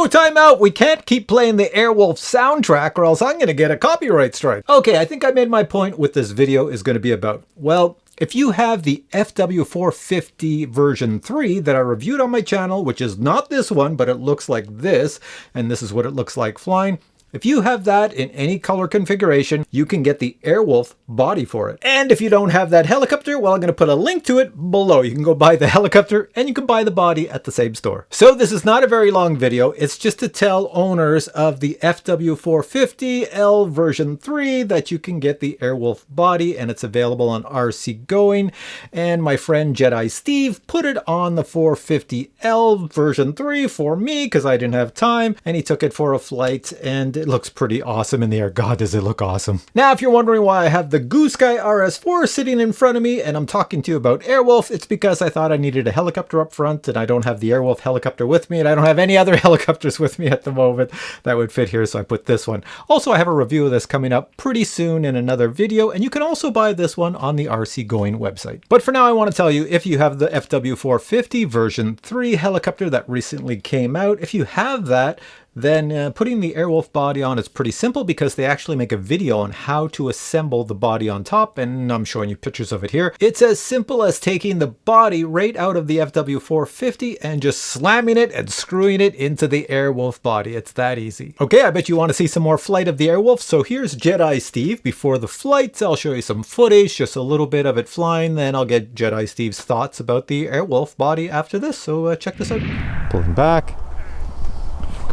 Whoa, time out! We can't keep playing the Airwolf soundtrack or else I'm going to get a copyright strike. Okay, I think I made my point what this video is going to be about. Well, if you have the FW450 version 3 that I reviewed on my channel, which is not this one, but it looks like this, and this is what it looks like flying. If you have that in any color configuration, you can get the Airwolf body for it. And if you don't have that helicopter, well, I'm going to put a link to it below. You can go buy the helicopter and you can buy the body at the same store. So this is not a very long video. It's just to tell owners of the FW450L version 3 that you can get the Airwolf body, and it's available on RC Going. And my friend Jedi Steve put it on the 450L version 3 for me because I didn't have time, and he took it for a flight, and it looks pretty awesome in the air. God, does it look awesome. Now, if you're wondering why I have the Goose Sky RS4 sitting in front of me and I'm talking to you about Airwolf, it's because I thought I needed a helicopter up front, and I don't have the Airwolf helicopter with me, and I don't have any other helicopters with me at the moment that would fit here, so I put this one. Also, I have a review of this coming up pretty soon in another video, and you can also buy this one on the RC Going website. But for now, I want to tell you, if you have the FW450 version 3 helicopter that recently came out, if you have that, then putting the Airwolf body on is pretty simple because they actually make a video on how to assemble the body on top, and I'm showing you pictures of it here. It's as simple as taking the body right out of the FW450 and just slamming it and screwing it into the Airwolf body. It's that easy. Okay, I bet you want to see some more flight of the Airwolf, so here's Jedi Steve before the flight. I'll show you some footage, just a little bit of it flying, then I'll get Jedi Steve's thoughts about the Airwolf body after this, so check this out. Pulling back.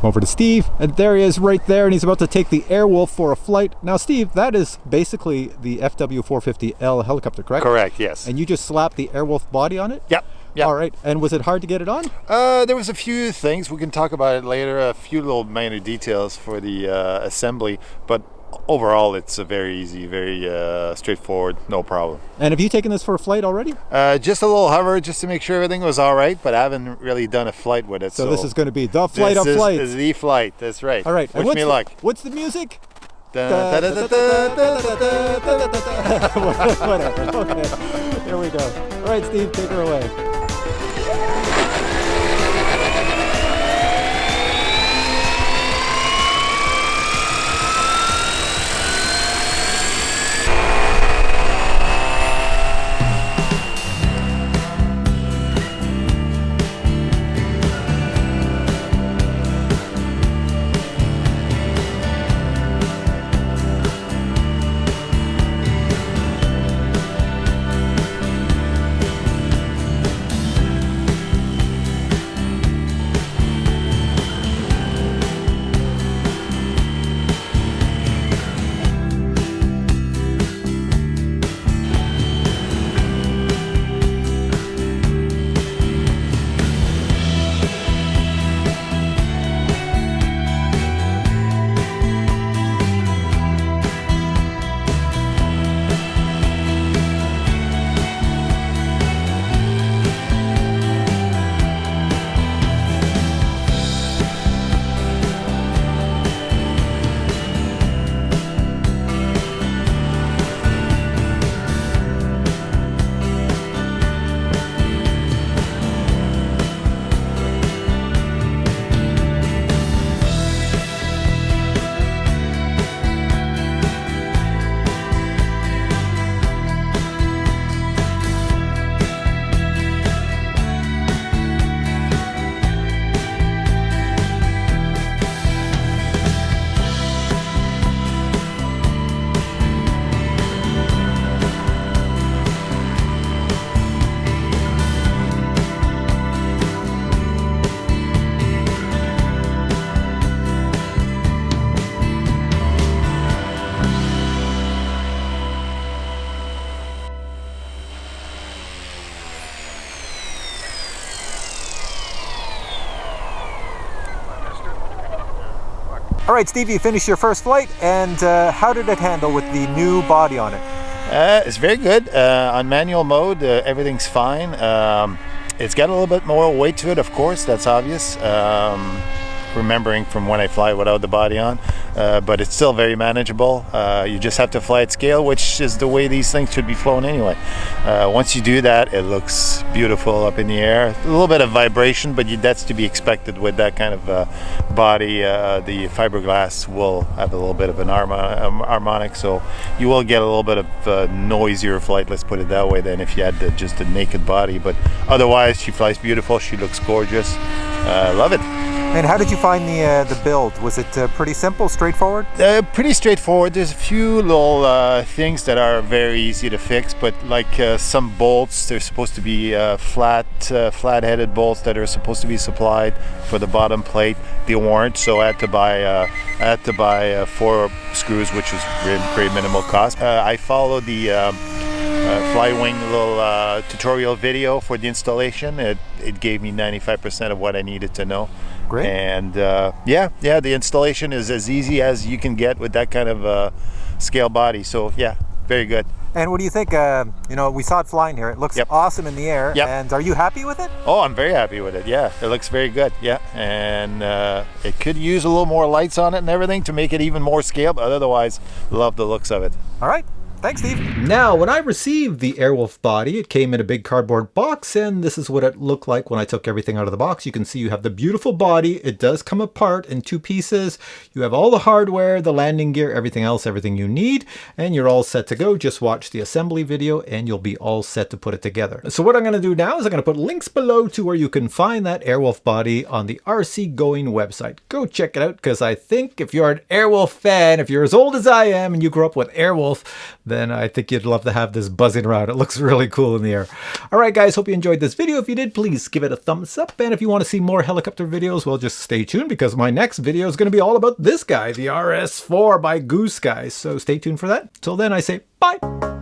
Over to Steve, and there he is right there, and he's about to take the Airwolf for a flight. Now, Steve, that is basically the FW450L helicopter, correct? Correct, yes. And you just slapped the Airwolf body on it? Yep. Yep. All right. And was it hard to get it on? There was a few things. We can talk about it later, a few little minor details for the assembly, but overall it's a very easy, very straightforward, no problem. And have you taken this for a flight already? Just a little hover just to make sure everything was all right, but I haven't really done a flight with it. So this is going to be the flight of flights. This is the flight, that's right. All right. Wish me luck. What's the music? Whatever, okay. Here we go. All right, Steve, take her away. All right, Steve, you finished your first flight, and how did it handle with the new body on it? It's very good. On manual mode, everything's fine. It's got a little bit more weight to it, of course, that's obvious. Remembering from when I fly without the body on. but it's still very manageable. You just have to fly at scale, which is the way these things should be flown anyway. Once you do that, it looks beautiful up in the air. A little bit of vibration, but that's to be expected with that kind of body. The fiberglass will have a little bit of an harmonic, so you will get a little bit of noisier flight, let's put it that way, than if you had just a naked body. But otherwise, she flies beautiful. She looks gorgeous. Love it. And how did you find the build? Was it pretty simple, straightforward? Pretty straightforward. There's a few little things that are very easy to fix, but like some bolts, they're supposed to be flat-headed bolts that are supposed to be supplied for the bottom plate. They weren't, so I had to buy 4 screws, which was very minimal cost. I followed the Flywing little tutorial video for the installation. It gave me 95% of what I needed to know. Great. And yeah, the installation is as easy as you can get with that kind of scale body. So yeah, very good. And what do you think? We saw it flying here. It looks awesome in the air. Yep. And are you happy with it? Oh, I'm very happy with it. Yeah, it looks very good. Yeah, and it could use a little more lights on it and everything to make it even more scale, but otherwise, love the looks of it. All right. Thanks, Steve. Now, when I received the Airwolf body, it came in a big cardboard box, and this is what it looked like when I took everything out of the box. You can see you have the beautiful body. It does come apart in 2 pieces. You have all the hardware, the landing gear, everything else, everything you need, and you're all set to go. Just watch the assembly video, and you'll be all set to put it together. So what I'm going to do now is I'm going to put links below to where you can find that Airwolf body on the RC Going website. Go check it out, because I think if you're an Airwolf fan, if you're as old as I am and you grew up with Airwolf, then I think you'd love to have this buzzing around. It looks really cool in the air. All right, guys, hope you enjoyed this video. If you did, please give it a thumbs up. And if you want to see more helicopter videos, well, just stay tuned, because my next video is going to be all about this guy, the RS4 by Goose Guy. So stay tuned for that. Till then, I say bye.